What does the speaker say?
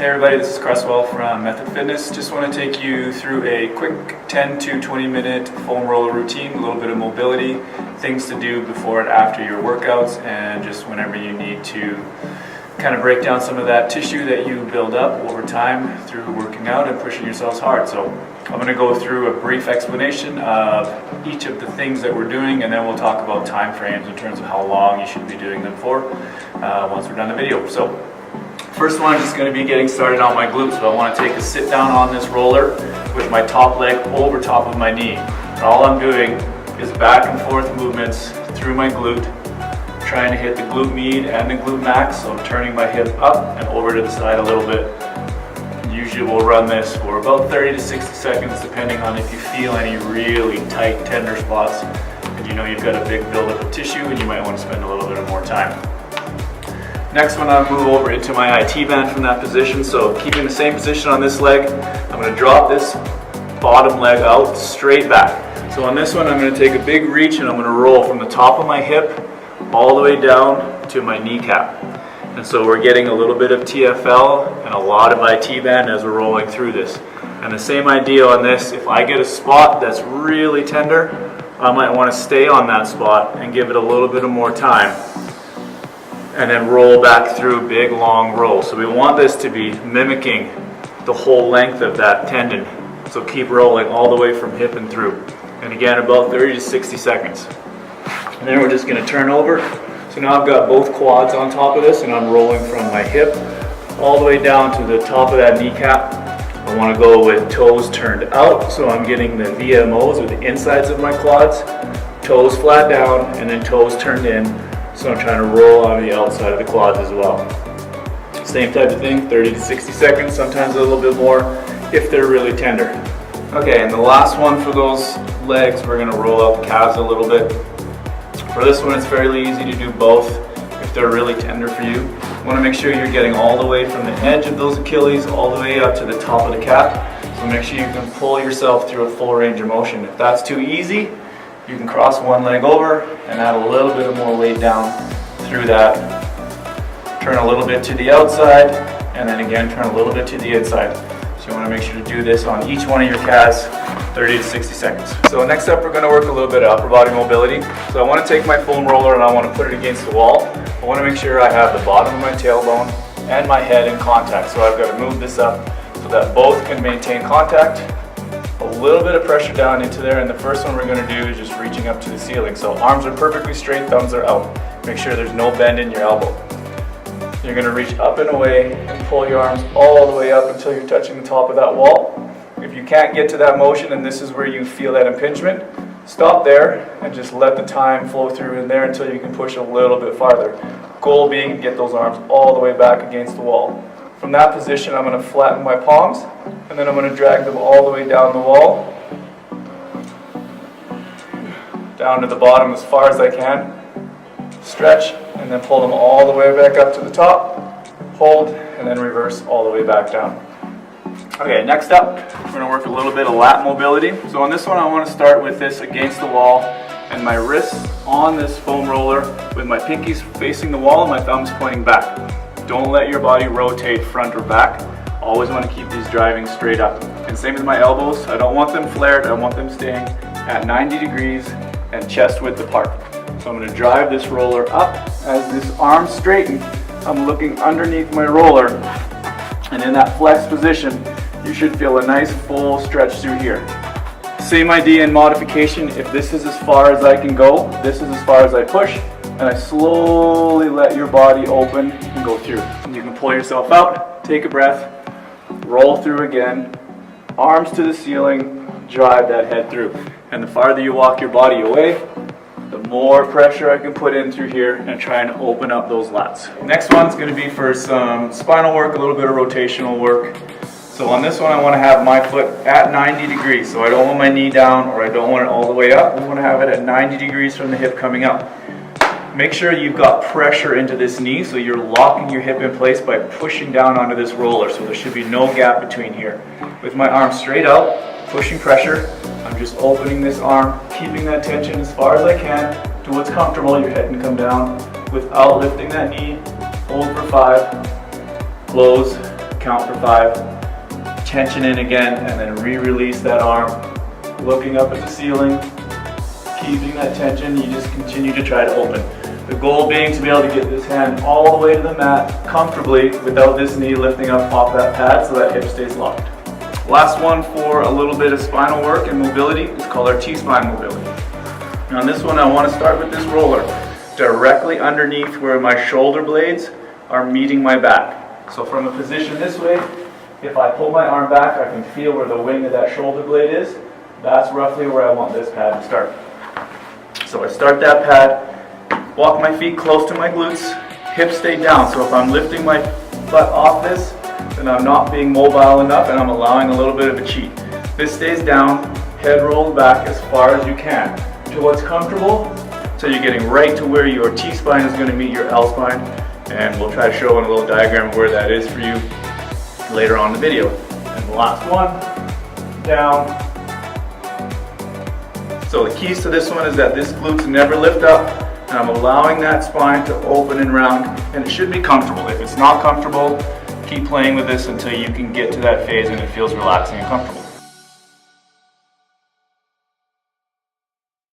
Hey everybody, this is Cresswell from Method Fitness. Just want to take you through a quick 10 to 20 minute foam roller routine, a little bit of mobility, things to do before and after your workouts, and just whenever you need to kind of break down some of that tissue that you build up over time through working out and pushing yourselves hard. So I'm going to go through a brief explanation of each of the things that we're doing, and then we'll talk about time frames in terms of how long you should be doing them for once we're done the video. So first one is just going to be getting started on my glutes. So I want to take a sit down on this roller with my top leg over top of my knee. And all I'm doing is back and forth movements through my glute, trying to hit the glute med and the glute max. So I'm turning my hip up and over to the side a little bit. Usually we'll run this for about 30 to 60 seconds depending on if you feel any really tight tender spots and you know you've got a big buildup of tissue and you might want to spend a little bit of more time. Next one, I'll move over into my IT band from that position. So keeping the same position on this leg, I'm going to drop this bottom leg out straight back. So on this one, I'm going to take a big reach and I'm going to roll from the top of my hip all the way down to my kneecap. And so we're getting a little bit of TFL and a lot of IT band as we're rolling through this. And the same idea on this, if I get a spot that's really tender, I might want to stay on that spot and give it a little bit of more time, and then roll back through a big long roll. So we want this to be mimicking the whole length of that tendon. So keep rolling all the way from hip and through. And again, about 30 to 60 seconds. And then we're just going to turn over. So now I've got both quads on top of this and I'm rolling from my hip all the way down to the top of that kneecap. I want to go with toes turned out, so I'm getting the VMOs, or the insides of my quads, toes flat down and then toes turned in. So I'm trying to roll on the outside of the quads as well. Same type of thing, 30 to 60 seconds, sometimes a little bit more if they're really tender. Okay, and the last one for those legs, we're going to roll out the calves a little bit. For this one, it's fairly easy to do both if they're really tender for you. You want to make sure you're getting all the way from the edge of those Achilles all the way up to the top of the calf. So make sure you can pull yourself through a full range of motion. If that's too easy, you can cross one leg over and add a little bit of more weight down through that. Turn a little bit to the outside and then again turn a little bit to the inside. So you want to make sure to do this on each one of your calves, 30 to 60 seconds. So next up, we're going to work a little bit of upper body mobility. So I want to take my foam roller and I want to put it against the wall. I want to make sure I have the bottom of my tailbone and my head in contact. So I've got to move this up so that both can maintain contact. A little bit of pressure down into there, and the first one we're going to do is just reaching up to the ceiling. So arms are perfectly straight, thumbs are out. Make sure there's no bend in your elbow. You're going to reach up and away and pull your arms all the way up until you're touching the top of that wall. If you can't get to that motion and this is where you feel that impingement, stop there and just let the time flow through in there until you can push a little bit farther. Goal being to get those arms all the way back against the wall. From that position, I'm going to flatten my palms, and then I'm going to drag them all the way down the wall, down to the bottom as far as I can. Stretch, and then pull them all the way back up to the top. Hold, and then reverse all the way back down. Okay, next up, we're going to work a little bit of lat mobility. So on this one, I want to start with this against the wall, and my wrists on this foam roller with my pinkies facing the wall and my thumbs pointing back. Don't let your body rotate front or back. Always want to keep these driving straight up. And same with my elbows. I don't want them flared. I want them staying at 90 degrees and chest width apart. So I'm going to drive this roller up. As this arm straightens, I'm looking underneath my roller. And in that flex position, you should feel a nice full stretch through here. Same idea in modification. If this is as far as I can go, this is as far as I push. And I slowly let your body open and go through. And you can pull yourself out, take a breath, roll through again, arms to the ceiling, drive that head through. And the farther you walk your body away, the more pressure I can put in through here and try and open up those lats. Next one's going to be for some spinal work, a little bit of rotational work. So on this one, I want to have my foot at 90 degrees. So I don't want my knee down or I don't want it all the way up. I want to have it at 90 degrees from the hip coming up. Make sure you've got pressure into this knee, so you're locking your hip in place by pushing down onto this roller, so there should be no gap between here. With my arm straight out, pushing pressure, I'm just opening this arm, keeping that tension as far as I can to what's comfortable. Your head can come down without lifting that knee. Hold for 5, close, count for 5, tension in again, and then re-release that arm, looking up at the ceiling, keeping that tension. You just continue to try to open. The goal being to be able to get this hand all the way to the mat comfortably without this knee lifting up off that pad so that hip stays locked. Last one for a little bit of spinal work and mobility is called our T-spine mobility. Now on this one I want to start with this roller directly underneath where my shoulder blades are meeting my back. So from a position this way, if I pull my arm back, I can feel where the wing of that shoulder blade is. That's roughly where I want this pad to start. So I start that pad, walk my feet close to my glutes, hips stay down. So if I'm lifting my butt off this, then I'm not being mobile enough and I'm allowing a little bit of a cheat. This stays down, head rolls back as far as you can to what's comfortable. So you're getting right to where your T-spine is going to meet your L-spine. And we'll try to show in a little diagram of where that is for you later on in the video. And the last one, down. So the keys to this one is that this glutes never lift up, and I'm allowing that spine to open and round, and it should be comfortable. If it's not comfortable, keep playing with this until you can get to that phase and it feels relaxing and comfortable.